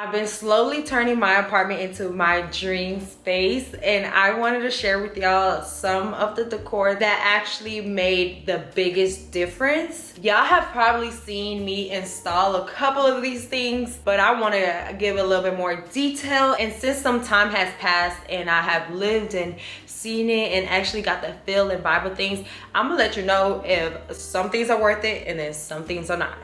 I've been slowly turning my apartment into my dream space, and I wanted to share with y'all some of the decor that actually made the biggest difference. Y'all have probably seen me install a couple of these things, but I want to give a little bit more detail. And since some time has passed and I have lived and seen it and actually got the feel and vibe of things, I'm gonna let you know if some things are worth it and then some things are not.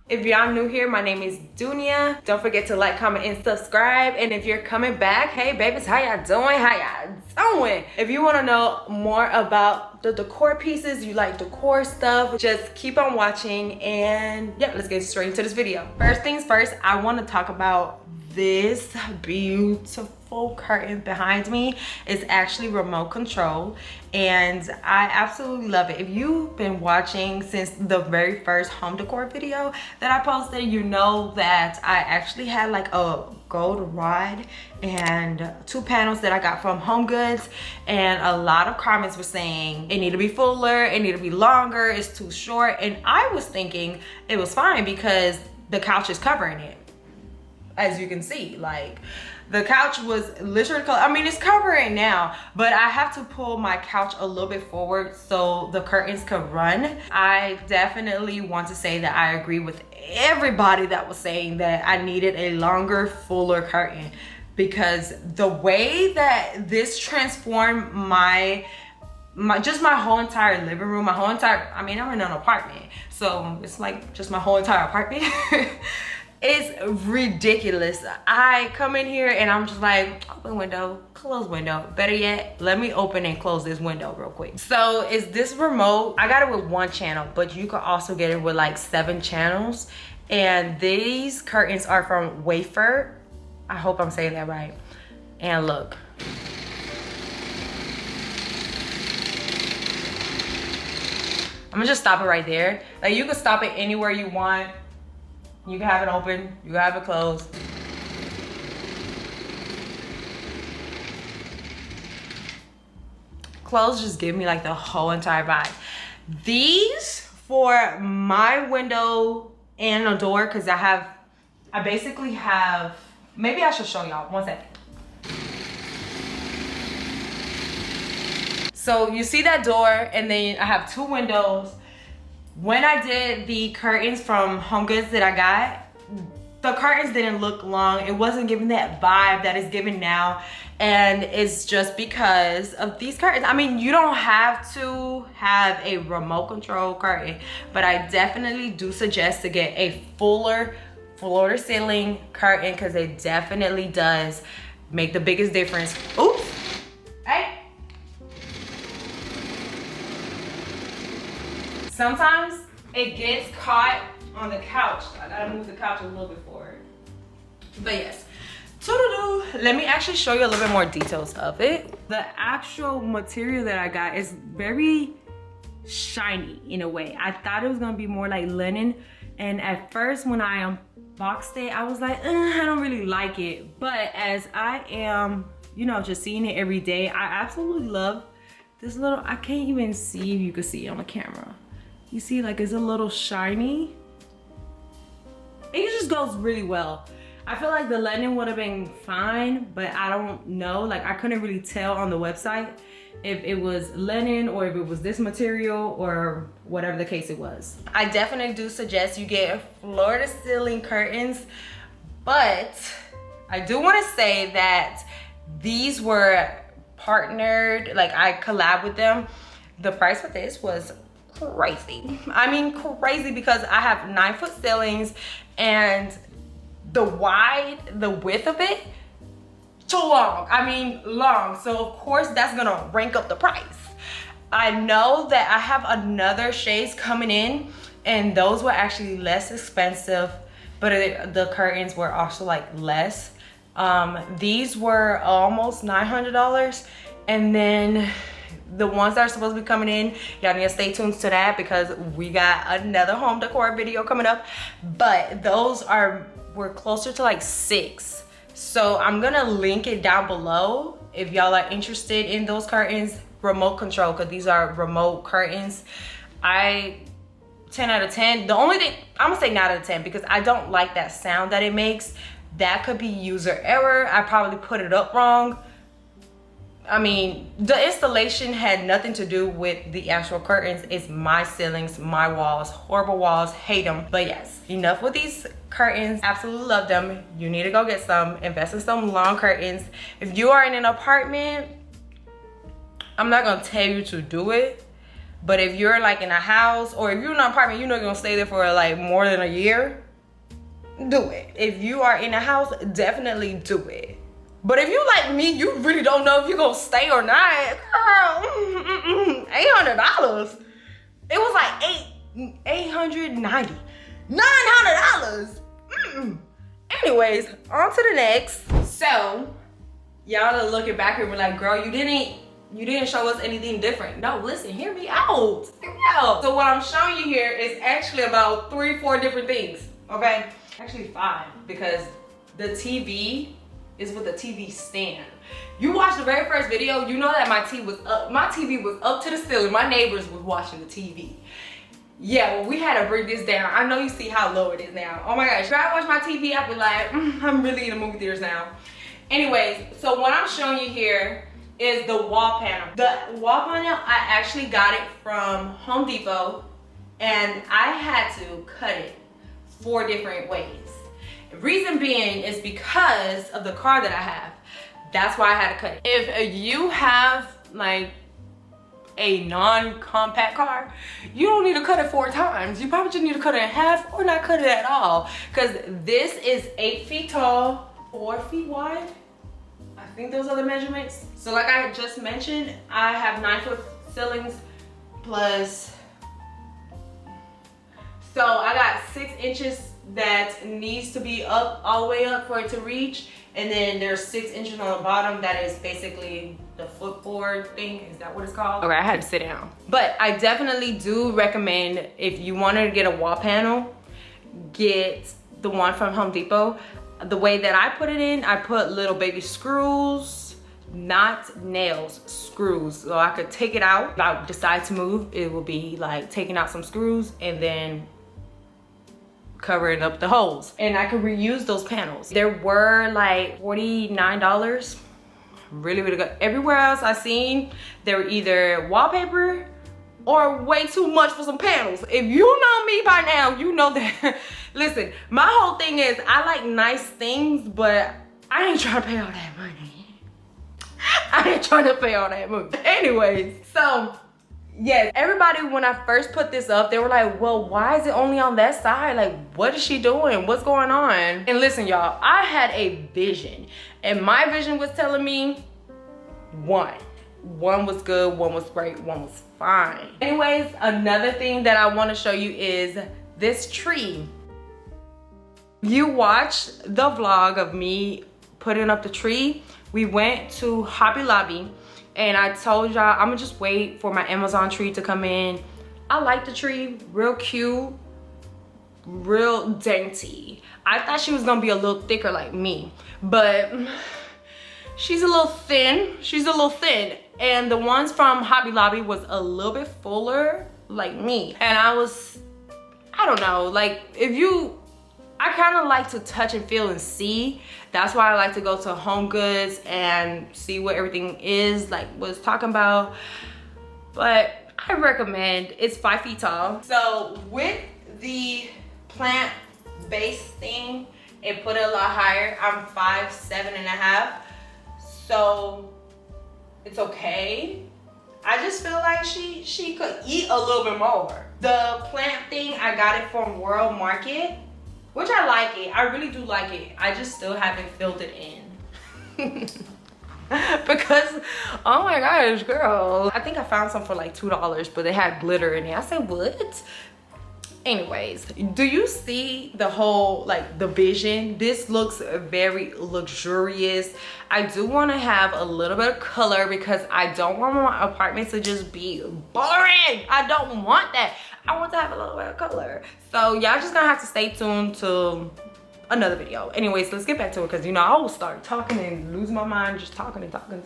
If y'all new here, my name is Dunia. Don't forget to like, comment, and subscribe. And if you're coming back, hey babies, how y'all doing? How y'all doing? If you want to know more about the decor pieces, you like decor stuff, just keep on watching. And yeah, let's get straight into this video. First things first, I want to talk about this beautiful curtain behind me. Is actually remote control, and I absolutely love it. If you've been watching since the very first home decor video that I posted, you know that I actually had like a gold rod and 2 panels that I got from Home Goods, and a lot of comments were saying it need to be fuller, it need to be longer, it's too short. And I was thinking it was fine because the couch is covering it. As you can see, like the couch was literally, I mean, it's covering now, but I have to pull my couch a little bit forward so the curtains could run. I definitely want to say that I agree with everybody that was saying that I needed a longer, fuller curtain, because the way that this transformed my whole entire living room, I mean, I'm in an apartment, so it's like just my whole entire apartment. It's ridiculous. I come in here and I'm just like, open window, close window. Better yet, let me open and close this window real quick. So is this remote? I got it with 1 channel, but you can also get it with like 7 channels. And these curtains are from Wafer. I hope I'm saying that right. And look. I'm gonna just stop it right there. Like, you can stop it anywhere you want. You can have it open, you can have it closed. Clothes just give me like the whole entire vibe. These for my window and a door, because I basically have, maybe I should show y'all, 1 second. So you see that door, and then I have 2 windows. When I did the curtains from Home Goods that I got, the curtains didn't look long. It wasn't giving that vibe that it's giving now. And it's just because of these curtains. I mean, you don't have to have a remote control curtain, but I definitely do suggest to get a fuller floor to ceiling curtain, because it definitely does make the biggest difference. Oops, hey. Sometimes it gets caught on the couch. I gotta move the couch a little bit forward. But yes, let me actually show you a little bit more details of it. The actual material that I got is very shiny in a way. I thought it was gonna be more like linen. And at first when I unboxed it, I was like, I don't really like it. But as I am, you know, just seeing it every day, I absolutely love this little, I can't even see if you can see it on the camera. You see, like, it's a little shiny. It just goes really well. I feel like the linen would have been fine, but I don't know. Like, I couldn't really tell on the website if it was linen or if it was this material or whatever the case it was. I definitely do suggest you get floor to ceiling curtains, but I do want to say that these were partnered, like I collab with them. The price for this was crazy. I mean crazy, because I have 9-foot ceilings and the width of it, too long. I mean long. So of course that's gonna rank up the price. I know that I have another shades coming in, and those were actually less expensive, but the curtains were also like less. These were almost $900, and then the ones that are supposed to be coming in, y'all need to stay tuned to that, because we got another home decor video coming up. But those were closer to like 6. So I'm gonna link it down below if y'all are interested in those curtains, remote control, because these are remote curtains. I 10 out of 10. The only thing, I'm gonna say 9 out of 10 because I don't like that sound that it makes. That could be user error. I probably put it up wrong. I mean, the installation had nothing to do with the actual curtains. It's my ceilings, my walls, horrible walls, hate them. But yes, enough with these curtains. Absolutely love them. You need to go get some, invest in some long curtains. If you are in an apartment, I'm not gonna tell you to do it. But if you're like in a house, or if you're in an apartment, you know you're gonna stay there for like more than a year, do it. If you are in a house, definitely do it. But if you like me, you really don't know if you're gonna stay or not. Girl, $800. It was like $890, $900. Anyways, on to the next. So y'all are looking back and we're like, girl, you didn't show us anything different. No, listen, hear me out. Hear me out. So what I'm showing you here is actually about 3-4 different things, okay? Actually 5, because the TV is with a TV stand. You watched the very first video, you know that my TV was up to the ceiling. My neighbors was watching the TV. Yeah, well, we had to bring this down. I know you see how low it is now. Oh my gosh, if I watch my TV, I'd be like, I'm really in the movie theaters now. Anyways, so what I'm showing you here is the wall panel. The wall panel, I actually got it from Home Depot, and I had to cut it 4 different ways. The reason being is because of the car that I have. That's why I had to cut it. If you have like a non-compact car, you don't need to cut it 4 times. You probably just need to cut it in half or not cut it at all. Because this is 8 feet tall, 4 feet wide. I think those are the measurements. So like I just mentioned, I have 9-foot ceilings plus, so I got 6 inches that needs to be up, all the way up for it to reach. And then there's 6 inches on the bottom that is basically the footboard thing. Is that what it's called? Okay, I had to sit down. But I definitely do recommend, if you wanted to get a wall panel, get the one from Home Depot. The way that I put it in, I put little baby screws, not nails, screws. So I could take it out. If I decide to move, it will be like taking out some screws and then covering up the holes. And I could reuse those panels. There were like $49. Really, really good. Everywhere else I seen, they were either wallpaper or way too much for some panels. If you know me by now, you know that. Listen, my whole thing is I like nice things, but I ain't trying to pay all that money. I ain't trying to pay all that money. Anyways, so yes, everybody, when I first put this up, they were like, well, why is it only on that side? Like, what is she doing? What's going on? And listen, y'all, I had a vision, and my vision was telling me one was good, one was great, one was fine. Anyways, another thing that I want to show you is this tree. You watched the vlog of me putting up the tree. We went to Hobby Lobby, and I told y'all I'm gonna just wait for my Amazon tree to come in. I like the tree, real cute, real dainty. I thought she was gonna be a little thicker like me, but she's a little thin. She's a little thin. And the ones from Hobby Lobby was a little bit fuller like me. And I don't know, like I kind of like to touch and feel and see. That's why I like to go to Home Goods and see what everything is, like what it's talking about. But I recommend, it's 5 feet tall. So with the plant base thing, it put it a lot higher. I'm 5'7.5", so it's okay. I just feel like she could eat a little bit more. The plant thing, I got it from World Market, which I like it. I really do like it. I just still haven't filled it in. Because, oh my gosh, girl. I think I found some for like $2, but they had glitter in it. I said, what? Anyways, do you see the whole, like, the vision? This looks very luxurious. I do want to have a little bit of color because I don't want my apartment to just be boring. I don't want that. I want to have a little bit of color. So y'all just gonna have to stay tuned to another video. Anyways, let's get back to it, because you know I will start talking and lose my mind just talking and talking.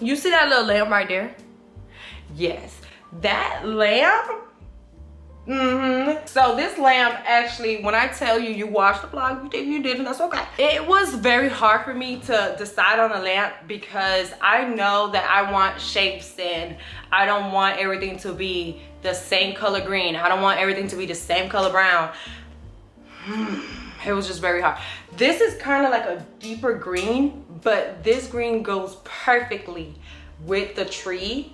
You see that little lamp right there? Yes, that lamp So this lamp, actually, when I tell you, you watched the vlog, you didn't, that's okay. It was very hard for me to decide on a lamp because I know that I want shapes and I don't want everything to be the same color green. I don't want everything to be the same color brown. It was just very hard. This is kind of like a deeper green, but this green goes perfectly with the tree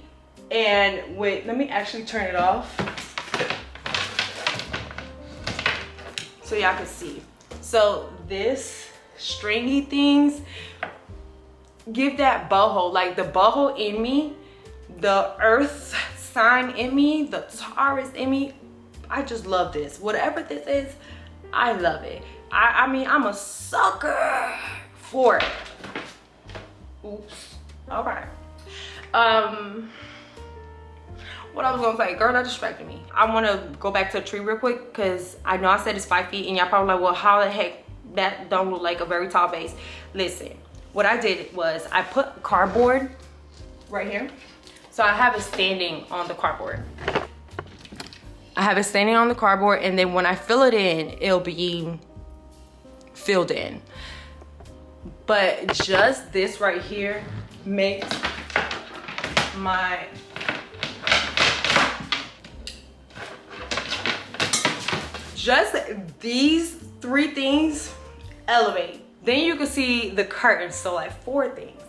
and with, let me actually turn it off so y'all can see. So this stringy things give that boho, like the boho in me, the earth sign in me, the Taurus in me. I just love this. Whatever this is, I love it. I mean, I'm a sucker for it. Oops. All right. What I was gonna say, girl, that distracted me. I wanna go back to the tree real quick because I know I said it's 5 feet and y'all probably like, well, how the heck that don't look like a very tall base? Listen, what I did was I put cardboard right here. So I have it standing on the cardboard. I have it standing on the cardboard, and then when I fill it in, it'll be filled in. But just this right here makes my just these 3 things elevate. Then you can see the curtains, so like 4 things.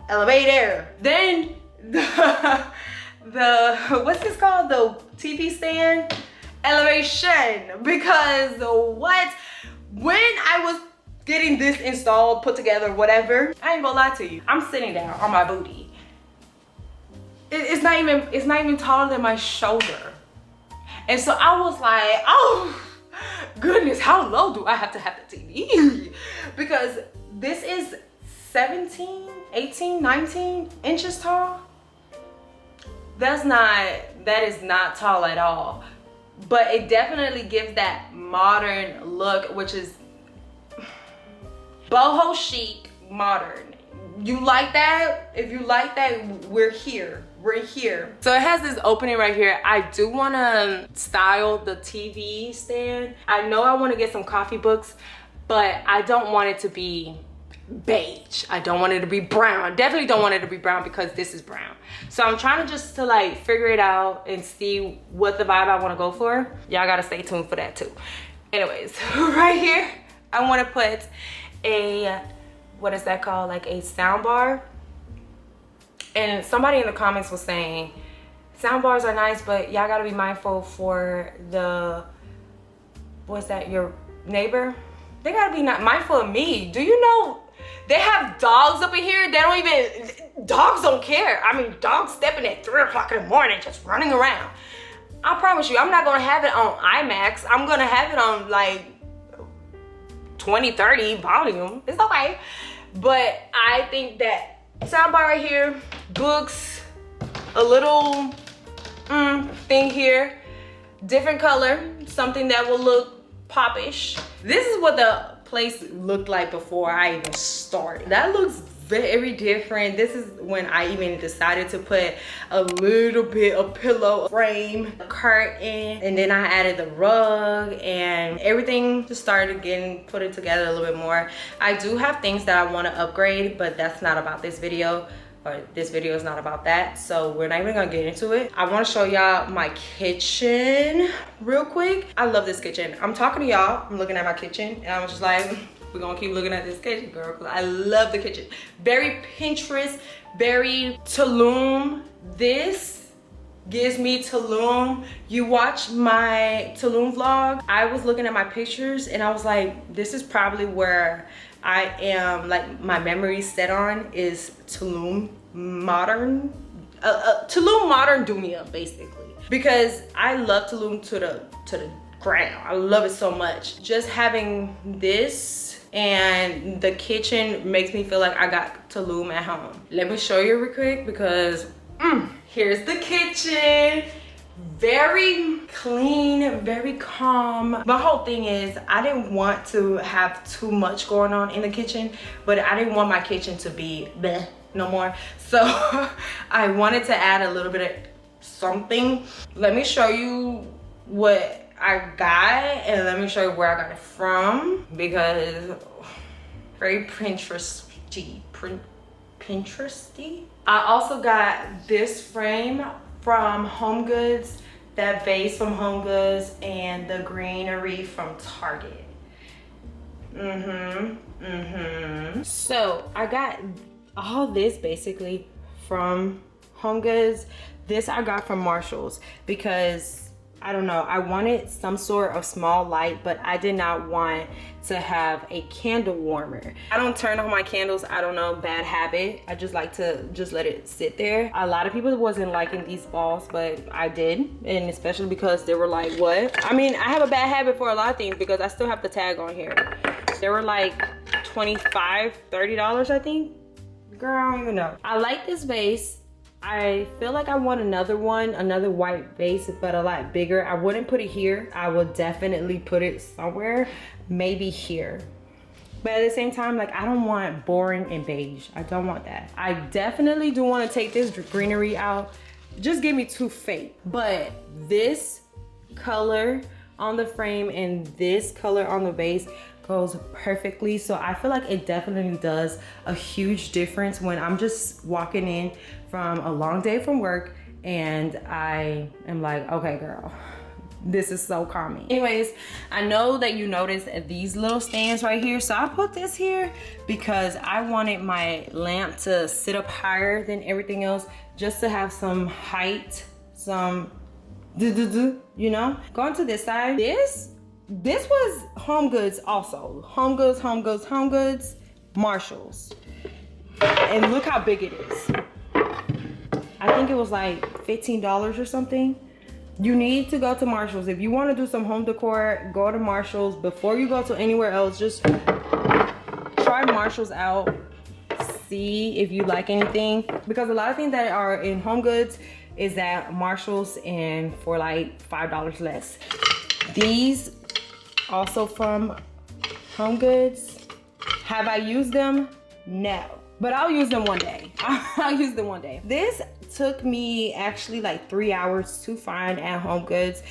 Elevator. Then the what's this called? The TV stand? Elevation. Because what? When I was getting this installed, put together, whatever, I ain't gonna lie to you, I'm sitting down on my booty. It's not even taller than my shoulder. And so I was like, oh goodness, how low do I have to have the TV? Because this is 17, 18, 19 inches tall. That is not tall at all. But it definitely gives that modern look, which is boho chic modern. You like that? If you like that, we're here. We're here. So it has this opening right here. I do want to style the TV stand. I know I want to get some coffee books, but I don't want it to be beige. I don't want it to be brown. Definitely don't want it to be brown because this is brown. So I'm trying to just like figure it out and see what the vibe I want to go for. Y'all gotta stay tuned for that too. Anyways, right here, I want to put a, what is that called? Like a sound bar. And somebody in the comments was saying, sound bars are nice, but y'all gotta be mindful for the, what's that, your neighbor? They gotta be not mindful of me. Do you know they have dogs up in here? They don't even, dogs don't care. I mean, dogs stepping at 3 o'clock in the morning, just running around. I promise you, I'm not gonna have it on IMAX. I'm gonna have it on like 20, 30 volume. It's okay. But I think that soundbar right here, books, a little thing here, different color, something that will look popish. This is what the place looked like before I even started. That looks very different. This is when I even decided to put a little bit of pillow frame, curtain, and then I added the rug, and everything just started getting put it together a little bit more. I do have things that I want to upgrade, but that's not about this video, or this video is not about that, so we're not even gonna get into it. I want to show y'all my kitchen real quick. I love this kitchen. I'm talking to y'all, I'm looking at my kitchen, and I was just like, we're gonna keep looking at this kitchen, girl, because I love the kitchen. Very Pinterest, very Tulum. This gives me Tulum. You watch my Tulum vlog, I was looking at my pictures and I was like, this is probably where I am, like my memory set on is Tulum modern, Tulum modern dunia basically. Because I love Tulum to the ground. I love it so much. Just having this and the kitchen makes me feel like I got Tulum at home. Let me show you real quick because here's the kitchen. Very clean, very calm. My whole thing is I didn't want to have too much going on in the kitchen, but I didn't want my kitchen to be bleh no more. So I wanted to add a little bit of something. Let me show you what I got, and let me show you where I got it from, because very Pinteresty. I also got this frame from Home Goods, that vase from Home Goods, and the greenery from Target. So I got all this basically from Home Goods. This I got from Marshall's because I don't know, I wanted some sort of small light, but I did not want to have a candle warmer. I don't turn on my candles, I don't know, bad habit. I just like to just let it sit there. A lot of people wasn't liking these balls, but I did, and especially because they were like, what? I mean, I have a bad habit for a lot of things because I still have the tag on here. They were like $25, $30, I think. Girl, I don't even know. I like this vase. I feel like I want another one, another white vase, but a lot bigger. I wouldn't put it here. I would definitely put it somewhere, maybe here. But at the same time, like, I don't want boring and beige. I don't want that. I definitely do want to take this greenery out. Just give me too fake. But this color on the frame and this color on the vase goes perfectly. So I feel like it definitely does a huge difference when I'm just walking in from a long day from work and I am like, okay girl, this is so calming. Anyways, I know that you noticed these little stands right here, so I put this here because I wanted my lamp to sit up higher than everything else, just to have some height, some you know. Going to this side, this was Home Goods also. Home Goods, Marshall's. And look how big it is. I think it was like $15 or something. You need to go to Marshall's. If you want to do some home decor, go to Marshall's. Before you go to anywhere else, just try Marshall's out. See if you like anything. Because a lot of things that are in Home Goods is at Marshall's and for like $5 less. These also from Home Goods. Have I used them? No. But I'll use them one day. I'll use them one day. This took me actually like 3 hours to find at Home Goods,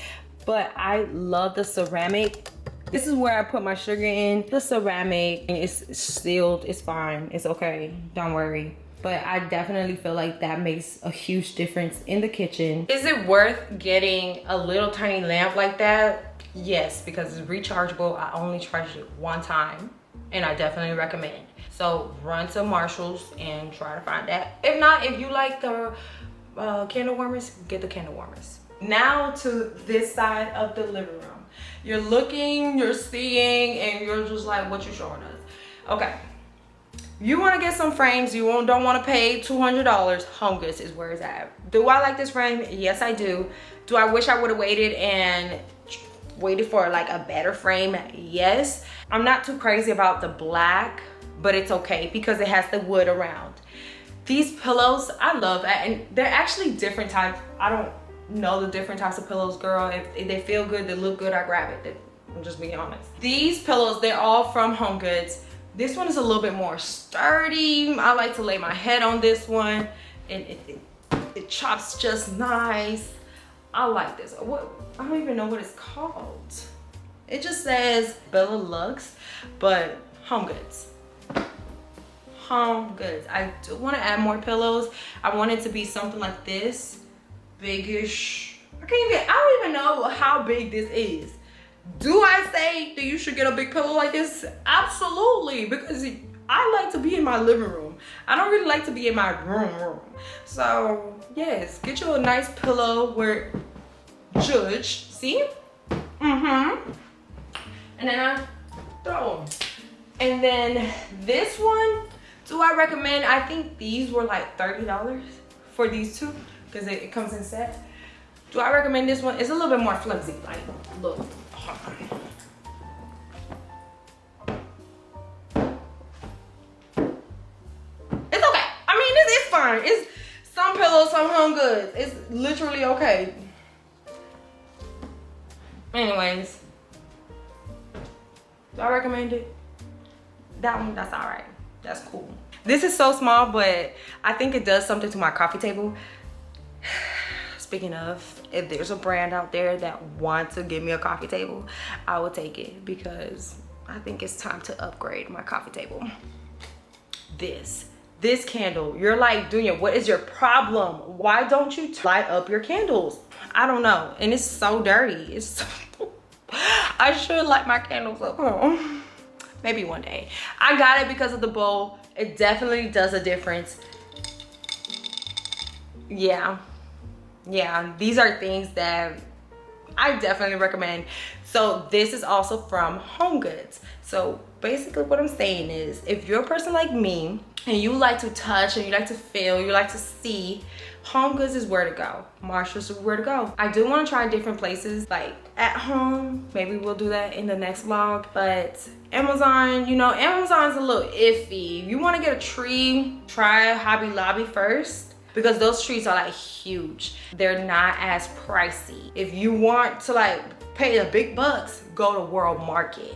but I love the ceramic. This is where I put my sugar in. The ceramic, it's sealed, it's fine, it's okay, don't worry. But I definitely feel like that makes a huge difference in the kitchen. Is it worth getting a little tiny lamp like that? Yes, because it's rechargeable. I only charged it one time, and I definitely recommend. So run to Marshall's and try to find that. If not, if you like the candle warmers, get the candle warmers. Now to this side of the living room. You're looking, you're seeing, and you're just like, what you showing us? Okay, you want to get some frames, you don't want to pay $200, Home Goods is where it's at. Do I like this frame? Yes, I do. Do I wish I would have waited for like a better frame? Yes. I'm not too crazy about the black, but it's okay because it has the wood around. These pillows, I love that, and they're actually different types. I don't know the different types of pillows, girl. If they feel good, they look good, I grab it. I'm just being honest. These pillows, they're all from Home Goods. This one is a little bit more sturdy. I like to lay my head on this one, and it chops just nice. I like this. I don't even know what it's called. It just says Bella Lux, but Home Goods. Home Goods. I do want to add more pillows. I want it to be something like this, biggish. I don't even know how big this is. Do I say that you should get a big pillow like this? Absolutely, because I like to be in my living room. I don't really like to be in my room. So yes, get you a nice pillow where judge, see? And then I throw them. And then this one, do I recommend? I think these were like $30 for these two because it comes in set. Do I recommend this one? It's a little bit more flimsy. Like, look. It's okay. I mean, it's fine. It's some pillows, some Home Goods. It's literally okay. Anyways, do I recommend it? That one, that's all right. That's cool. This is so small, but I think it does something to my coffee table. speaking of, if there's a brand out there that wants to give me a coffee table, I will take it, because I think it's time to upgrade my coffee table. This candle, you're like, Dunya, what is your problem? Why don't you light up your candles? I don't know, and it's so dirty. It's so I should light my candles up. Oh, maybe one day. I got it because of the bowl. It definitely does a difference. Yeah, these are things that I definitely recommend. So this is also from Home Goods. So basically what I'm saying is, if you're a person like me and you like to touch and you like to feel, you like to see, Home Goods is where to go. Marshall's is where to go. I do want to try different places, like at home. Maybe we'll do that in the next vlog. But Amazon, you know, Amazon's a little iffy. If you want to get a tree, try Hobby Lobby first, because those trees are like huge. They're not as pricey. If you want to like pay the big bucks, go to World Market.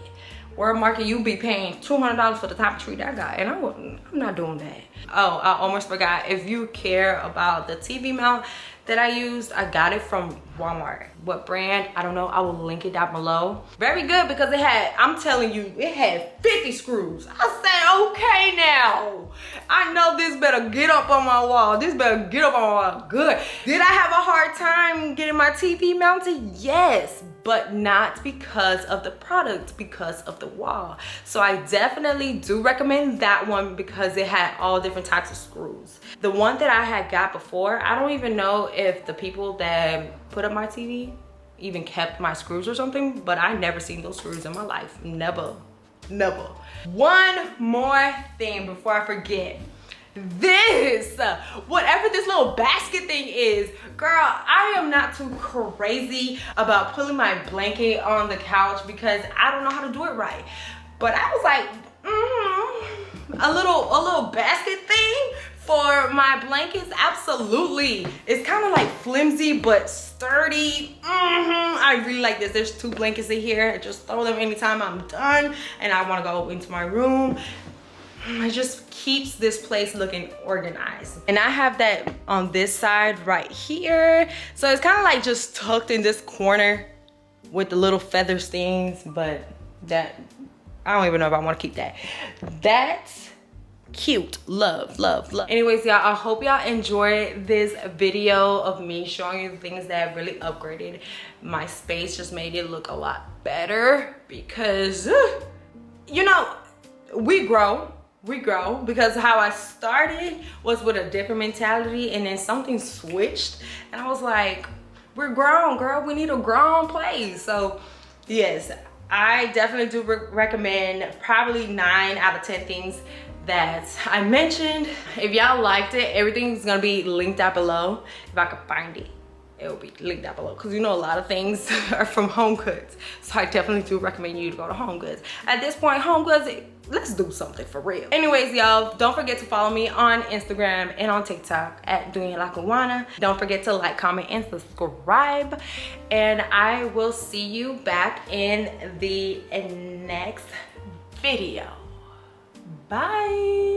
World Market, you'll be paying $200 for the type of tree that I got, and I'm not doing that. Oh, I almost forgot. If you care about the TV mount that I used, I got it from Walmart. What brand? I don't know. I will link it down below. Very good, because it had, I'm telling you, it had 50 screws. I said, okay now. I know this better get up on my wall. This better get up on my wall. Good. Did I have a hard time getting my TV mounted? Yes, but not because of the product, because of the wall. So I definitely do recommend that one, because it had all different types of screws. The one that I had got before, I don't even know if the people that put up my TV even kept my screws or something, but I never seen those screws in my life. Never. One more thing before I forget. This, whatever this little basket thing is, girl, I am not too crazy about pulling my blanket on the couch, because I don't know how to do it right. But I was like, a little basket thing for my blankets, absolutely. It's kind of like flimsy but sturdy. I really like this. There's 2 blankets in here. I just throw them anytime I'm done and I want to go into my room. It just keeps this place looking organized. And I have that on this side right here. So it's kind of like just tucked in this corner with the little feather things, but that, I don't even know if I want to keep that. That's cute. Love. Anyways, y'all, I hope y'all enjoyed this video of me showing you the things that really upgraded my space, just made it look a lot better, because you know, we grow, because how I started was with a different mentality, and then something switched and I was like, we're grown, girl, we need a grown place. So yes, I definitely do recommend probably 9 out of 10 things that I mentioned. If y'all liked it, everything's gonna be linked down below. If I can find it, it will be linked down below, because you know a lot of things are from Home Goods. So I definitely do recommend you to go to Home Goods. At this point, Home Goods, let's do something for real. Anyways, y'all, don't forget to follow me on Instagram and on TikTok at Dunya Lacubana. Don't forget to like, comment, and subscribe. And I will see you back in the next video. Bye.